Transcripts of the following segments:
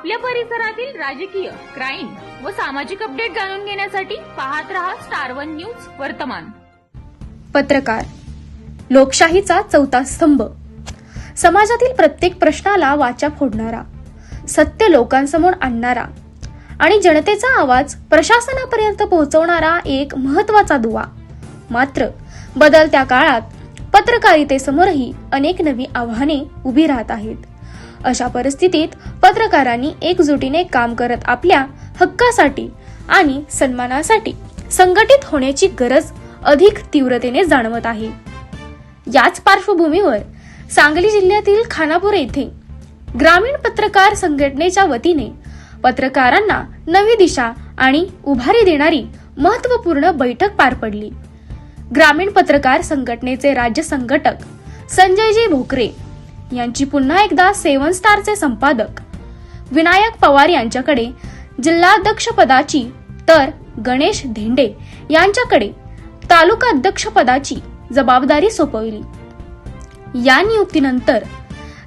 आपल्या परिसरातील राजकीय, क्राईम व सामाजिक अपडेट जाणून घेण्यासाठी पाहत रहा स्टार वन न्यूज वर्तमान. पत्रकार लोकशाहीचा चौथा स्तंभ, समाजातील प्रत्येक प्रश्नाला वाचा फोडणारा, सत्य लोकांसमोर आणणारा आणि जनतेचा आवाज प्रशासनापर्यंत पोहोचवणारा एक महत्त्वाचा दुवा. मात्र बदलत्या काळात पत्रकारितेसमोरही अनेक नवी आव्हाने उभी राहत आहेत. अशा परिस्थितीत पत्रकारांनी एकजुटीने काम करत आपल्या हक्कासाठी आणि सन्मानासाठी संघटित होण्याची गरज अधिक तीव्रतेने जाणवत आहे. याच पार्श्वभूमीवर सांगली जिल्ह्यातील खानापूर येथे ग्रामीण पत्रकार संघटनेच्या वतीने पत्रकारांना नवी दिशा आणि उभारी देणारी महत्त्वपूर्ण बैठक पार पडली. ग्रामीण पत्रकार संघटनेचे राज्य संघटक संजयजी भोकरे यांची पुन्हा एकदा 7 स्टारचे संपादक विनायक पवार यांच्याकडे जिल्हाध्यक्ष पदाची तर गणेश धेंडे यांच्याकडे तालुका अध्यक्ष पदाची जबाबदारी सोपवली. या नियुक्तीनंतर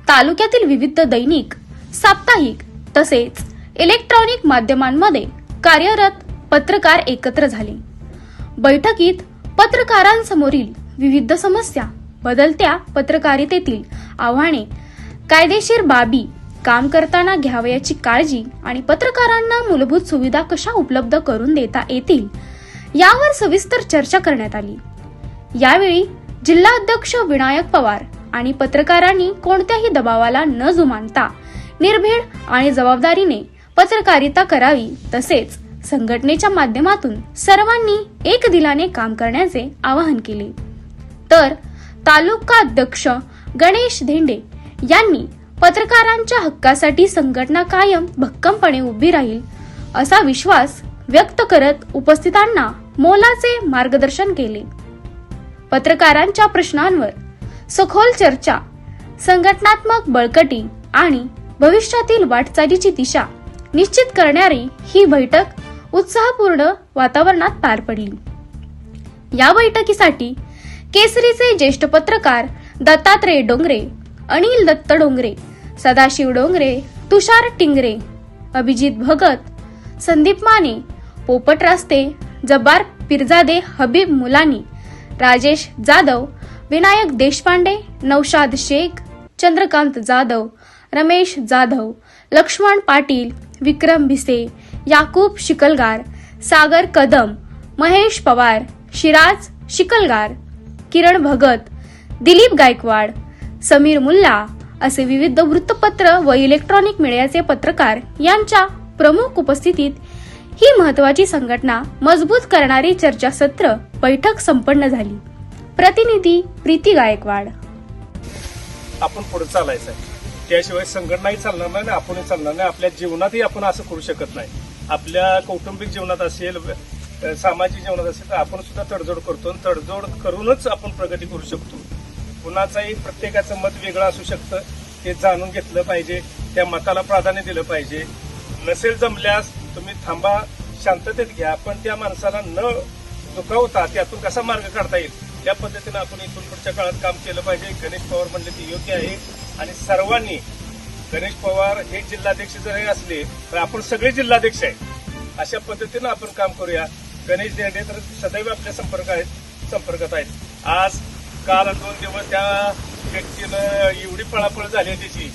तालुक्यातील विविध दैनिक, साप्ताहिक तसेच इलेक्ट्रॉनिक माध्यमांमध्ये कार्यरत पत्रकार एकत्र झाले. बैठकीत पत्रकारांसमोरील विविध समस्या, बदलत्या पत्रकारितेतील आव्हाने, कायदेशीर बाबी, काम करताना घ्यावयाची काळजी आणि पत्रकारांना मूलभूत सुविधा कशा उपलब्ध करून देता येतील यावर सविस्तर चर्चा करण्यात आली. यावेळी जिल्हाध्यक्ष विनायक पवार आणि पत्रकारांनी कोणत्याही दबावाला न जुमानता निर्भीड आणि जबाबदारीने पत्रकारिता करावी, तसेच संघटनेच्या माध्यमातून सर्वांनी एक दिलाने काम करण्याचे आवाहन केले. तर तालुका अध्यक्ष गणेश धेंडे यांनी पत्रकारांच्या हक्कासाठी संघटना कायम भक्कमपणे उभी राहील असा विश्वास व्यक्त करत उपस्थितांना मोलाचे मार्गदर्शन केले. पत्रकारांच्या प्रश्नांवर सखोल चर्चा, संघटनात्मक बळकटी आणि भविष्यातील वाटचालीची दिशा निश्चित करणारी ही बैठक उत्साहपूर्ण वातावरणात पार पडली. या बैठकीसाठी केसरीचे ज्येष्ठ पत्रकार दत्तात्रय डोंगरे, अनिल दत्त डोंगरे, सदाशिव डोंगरे, तुषार टिंगरे, अभिजित भगत, संदीप माने, पोपट रास्ते, जब्बार पिरजादे, हबीब मुलानी, राजेश जाधव, विनायक देशपांडे, नौशाद शेख, चंद्रकांत जाधव, रमेश जाधव, लक्ष्मण पाटील, विक्रम भिसे, याकूब शिकलगार, सागर कदम, महेश पवार, शिराज शिकलगार, किरण भगत, दिलीप गायकवाड, समीर मुल्ला असे विविध वृत्तपत्र व इलेक्ट्रॉनिक मीडियाचे पत्रकार यांच्या प्रमुख उपस्थितीत ही महत्वाची संघटना मजबूत करणारी चर्चासत्र बैठक संपन्न झाली. प्रतिनिधी प्रीती गायकवाड. आपण पुढे चालायचं आहे, त्याशिवाय संघटनाही चालणार नाही, आपणही चालणार नाही. आपल्या जीवनातही आपण असं करू शकत नाही. आपल्या कौटुंबिक जीवनात असेल, सामाजिक जीवनात असेल तर आपण सुद्धा तडजोड करतो. तडजोड करूनच आपण प्रगती करू शकतो. कुणाचाही प्रत्येकाचं मत वेगळं असू शकतं, ते जाणून घेतलं पाहिजे. त्या मताला प्राधान्य दिलं पाहिजे. नसेल जमल्यास तुम्ही थांबा, शांततेत घ्या, पण त्या माणसाला न दुखावता त्यातून कसा मार्ग काढता येईल त्या पद्धतीनं आपण इथून पुढच्या काळात काम केलं पाहिजे. गणेश पवार म्हणले ते योग्य आहे आणि सर्वांनी, गणेश पवार हे जिल्हाध्यक्ष जरी असले तर आपण सगळे जिल्हाध्यक्ष आहे, अशा पद्धतीनं आपण काम करूया. गणेश धेंडे तर सदैव आपल्या संपर्कात आहेत. आज काल 2 दिवस त्या व्यक्तीनं एवढी पळापळ झाली, त्याची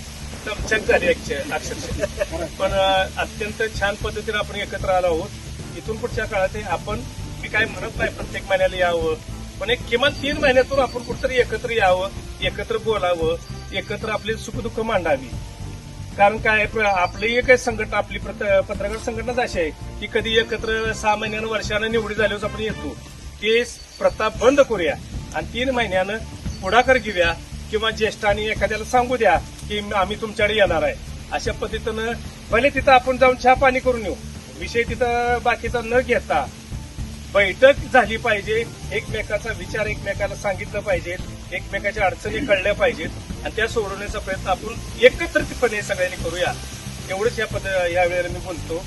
चमचक झाली अक्षरशः. पण अत्यंत छान पद्धतीने आपण एकत्र आलो आहोत. इथून पुढच्या काळात आपण, मी काय म्हणत नाही प्रत्येक महिन्याला यावं, पण एक किमान 3 महिन्यातून आपण कुठेतरी एकत्र यावं, एकत्र बोलावं, एकत्र आपली सुखदुःख मांडावी. कारण काय, आपली एक संघटना, आपली पत्रकार संघटनाच अशी आहे की कधी एकत्र 6 महिन्यानं, वर्षानं निवडी झाल्यावर आपण येतो. ते प्रथा बंद करूया आणि 3 महिन्यानं पुढाकार घेऊया किंवा ज्येष्ठांनी एखाद्याला सांगू द्या की आम्ही तुमच्याकडे येणार आहे. अशा पद्धतीनं भले तिथं आपण जाऊन चहा पाणी करून येऊ, विषय तिथं बाकीचा न घेता बैठक झाली पाहिजे. एकमेकाचा विचार एकमेकाला सांगितलं पाहिजे, एकमेकाच्या अडचणी कळल्या पाहिजेत आणि त्या सोडवण्याचा प्रयत्न आपण एकत्रितपणे सगळ्यांनी करूया. एवढंच या वेळेला मी बोलतो.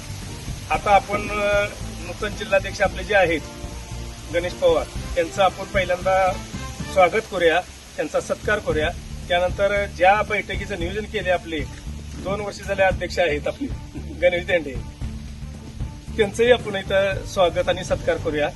आता आपण नूतन जिल्हाध्यक्ष आपले जे आहेत गणेश पवार, त्यांचं आपण पहिल्यांदा स्वागत करूया, त्यांचा सत्कार करूया. त्यानंतर ज्या बैठकीचं नियोजन केले आपले 2 वर्ष झाले अध्यक्ष आहेत आपले गणेश देंडे, त्यांचंही आपण इथं स्वागत आणि सत्कार करूया.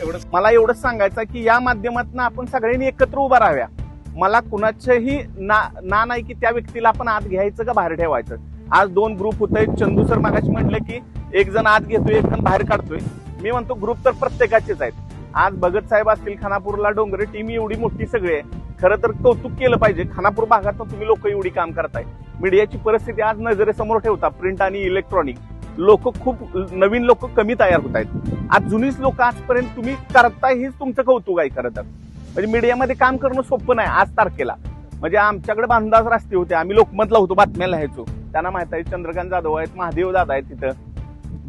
एवढंच मला एवढंच सांगायचं की या माध्यमातून आपण सगळ्यांनी एकत्र उभा राहाव्या. मला कुणाचंही ना नाही की त्या व्यक्तीला आपण आत घ्यायचं का बाहेर ठेवायचं. आज 2 ग्रुप होत आहेत. चंदू सर मागाशी म्हटलं की एक जण आत घेतोय, एक जण बाहेर काढतोय. मी म्हणतो ग्रुप तर प्रत्येकाचेच आहेत. आज भगत साहेब असतील, खानापूरला डोंगरे टीम एवढी मोठी सगळी आहे. खरं तर कौतुक केलं पाहिजे. खानापूर भागात तुम्ही लोक एवढी काम करताय. मीडियाची परिस्थिती आज नजरेसमोर ठेवता. प्रिंट आणि इलेक्ट्रॉनिक लोक खूप नवीन लोक कमी तयार होत आहेत. आज जुनीच लोक आजपर्यंत तुम्ही करताय हेच तुमचं कौतुक आहे. खरं तर म्हणजे मीडियामध्ये काम करणं सोपं नाही. आज तारखेला म्हणजे आमच्याकडे बांधाच रस्ते होते. आम्ही लोकमतला होतो, बातम्या लिहायचो. त्यांना माहित आहे चंद्रकांत जाधव आहेत, महादेव दादा आहेत तिथं.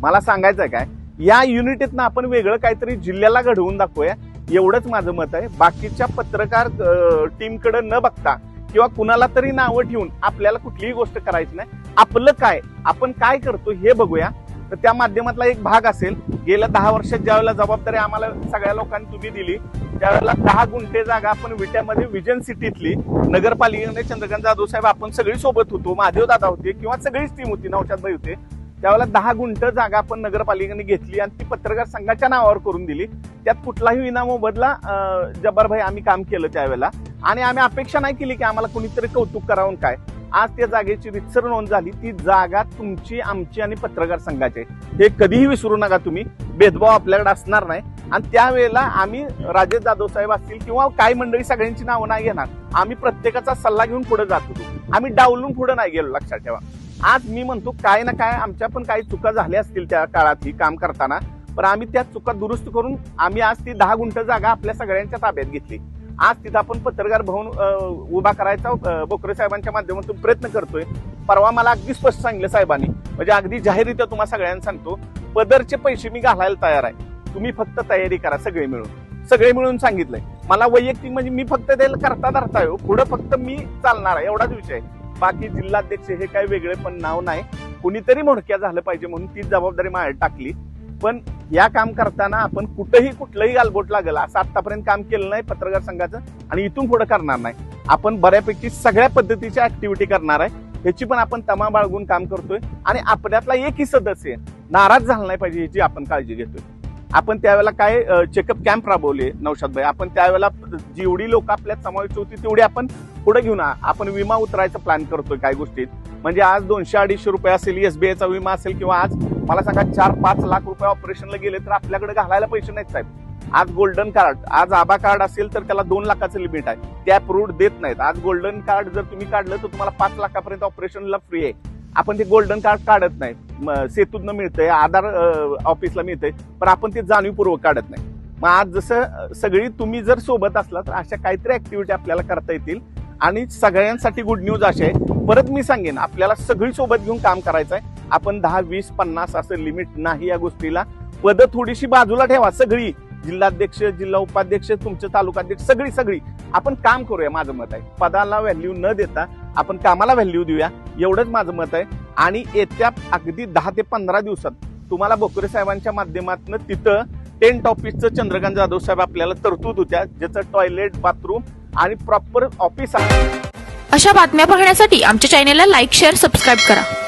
मला सांगायचंय काय, या युनिटीतनं आपण वेगळं काहीतरी जिल्ह्याला घडवून दाखवूया, एवढंच माझं मत आहे. बाकीच्या पत्रकार टीमकडे न बघता किंवा कुणाला तरी नावं ठेवून आपल्याला कुठलीही गोष्ट करायची नाही. आपलं काय, आपण काय करतो हे बघूया. तर त्या माध्यमातला एक भाग असेल. गेल्या 10 वर्षात ज्यावेळेला जबाबदारी आम्हाला सगळ्या लोकांनी तुम्ही दिली, त्यावेळेला 10 गुंठे जागा आपण विट्यामध्ये विजन सिटीतली नगरपालिकेने चंद्रकांत जाधव साहेब आपण सगळी सोबत होतो, महादेव दादा होते किंवा सगळीच टीम होती, नौशादभाई होते. त्यावेळेला 10 गुंठ जागा आपण नगरपालिकेने घेतली आणि ती पत्रकार संघाच्या नावावर करून दिली. त्यात कुठलाही विनामोबदला जब्बारभाई आम्ही काम केलं त्यावेळेला. आणि आम्ही अपेक्षा नाही केली की आम्हाला कोणीतरी कौतुक करावं काय. आज त्या जागेची रितसर नोंद झाली. ती जागा तुमची, आमची आणि पत्रकार संघाची. हे कधीही विसरू नका तुम्ही. भेदभाव आपल्याकडे असणार नाही. आणि त्यावेळेला आम्ही राजेश जाधव साहेब असतील किंवा काही मंडळी सगळ्यांची नावं नाही घेणार. आम्ही प्रत्येकाचा सल्ला घेऊन पुढे जात होतो. आम्ही डावलून पुढे नाही गेलो, लक्षात ठेवा. आज मी म्हणतो काय ना काय आमच्या पण काही चुका झाल्या असतील त्या काळात ही काम करताना, पण आम्ही त्या चुका दुरुस्त करून आम्ही आज ती 10 गुंठ जागा आपल्या सगळ्यांच्या ताब्यात घेतली. आज तिथं आपण पत्रकार भवन उभा करायचा बोकरे साहेबांच्या माध्यमातून प्रयत्न करतोय. परवा मला अगदी स्पष्ट सांगितलं साहेबांनी, म्हणजे अगदी जाहीररित्या तुम्हाला सगळ्यांना सांगतो, पदरचे पैसे मी घालायला तयार आहे. तुम्ही फक्त तयारी करा, सगळे मिळून सांगितलंय. मला वैयक्तिक म्हणजे मी फक्त त्याला करता धरताय, पुढे फक्त मी चालणार आहे, एवढाच विषय आहे. बाकी जिल्हाध्यक्ष हे काही वेगळे पण नाव नाही. कुणीतरी मोडक्या झालं पाहिजे म्हणून ती जबाबदारी माझ्यावर टाकली. पण या काम करताना आपण कुठलंही गालबोट लागेल असं आतापर्यंत काम केलं नाही पत्रकार संघाचं, आणि इथून पुढे करणार नाही. आपण बऱ्यापैकी सगळ्या पद्धतीच्या ऍक्टिव्हिटी करणार आहे. ह्याची पण आपण तमा बाळगून काम करतोय. आणि आपल्यातला एकही सदस्य नाराज झाला नाही पाहिजे ह्याची आपण काळजी घेतोय. आपण त्यावेळेला काय चेकअप कॅम्प राबवले नौशादभाई. आपण त्यावेळेला जेवढी लोक आपल्यात समाविष्ट होती तेवढी आपण पुढे घेऊन आपण विमा उतरायचा प्लॅन करतोय काही गोष्टीत. म्हणजे आज 200-250 रुपये असेल एसबीआयचा विमा असेल, किंवा आज मला सांगा 4-5 लाख रुपये ऑपरेशनला गेले तर आपल्याकडे घालायला पैसे नाहीत साहेब. आज गोल्डन कार्ड, आज आबा कार्ड असेल तर त्याला 2 लाखाचं लिमिट आहे, ते अप्रूव्ड देत नाहीत. आज गोल्डन कार्ड जर तुम्ही काढलं तर तुम्हाला 5 लाखापर्यंत ऑपरेशनला फ्री आहे. आपण ते गोल्डन कार्ड काढत नाही. सेतूतनं मिळतंय, आधार ऑफिसला मिळतंय, पण आपण ते जाणीवपूर्वक काढत नाही. मग आज जसं सगळी तुम्ही जर सोबत असला तर अशा काहीतरी ऍक्टिव्हिटी आपल्याला करता येतील. आणि सगळ्यांसाठी गुड न्यूज अशी आहे, परत मी सांगेन, आपल्याला सगळी सोबत घेऊन काम करायचं आहे. आपण 10, 20, 50 असं लिमिट नाही या गोष्टीला. पद थोडीशी बाजूला ठेवा. सगळी जिल्हाध्यक्ष, जिल्हा उपाध्यक्ष, तुमचे तालुकाध्यक्ष, सगळी आपण काम करूया. माझं मत आहे पदाला व्हॅल्यू न देता आपण कामाला व्हॅल्यू देऊया, एवढंच माझं मत आहे. आणि येत्या अगदी 10 ते 15 दिवसात तुम्हाला बोकरे साहेबांच्या माध्यमातून तिथं टेंट ऑफिसचं चंद्रकांत जाधव साहेब आपल्याला तरतूद होत्या, ज्याचं टॉयलेट, बाथरूम आणि प्रॉपर ऑफिस आहे. अशा बातम्या पाहण्यासाठी आमच्या चॅनेलला लाईक, शेअर, सबस्क्राईब करा.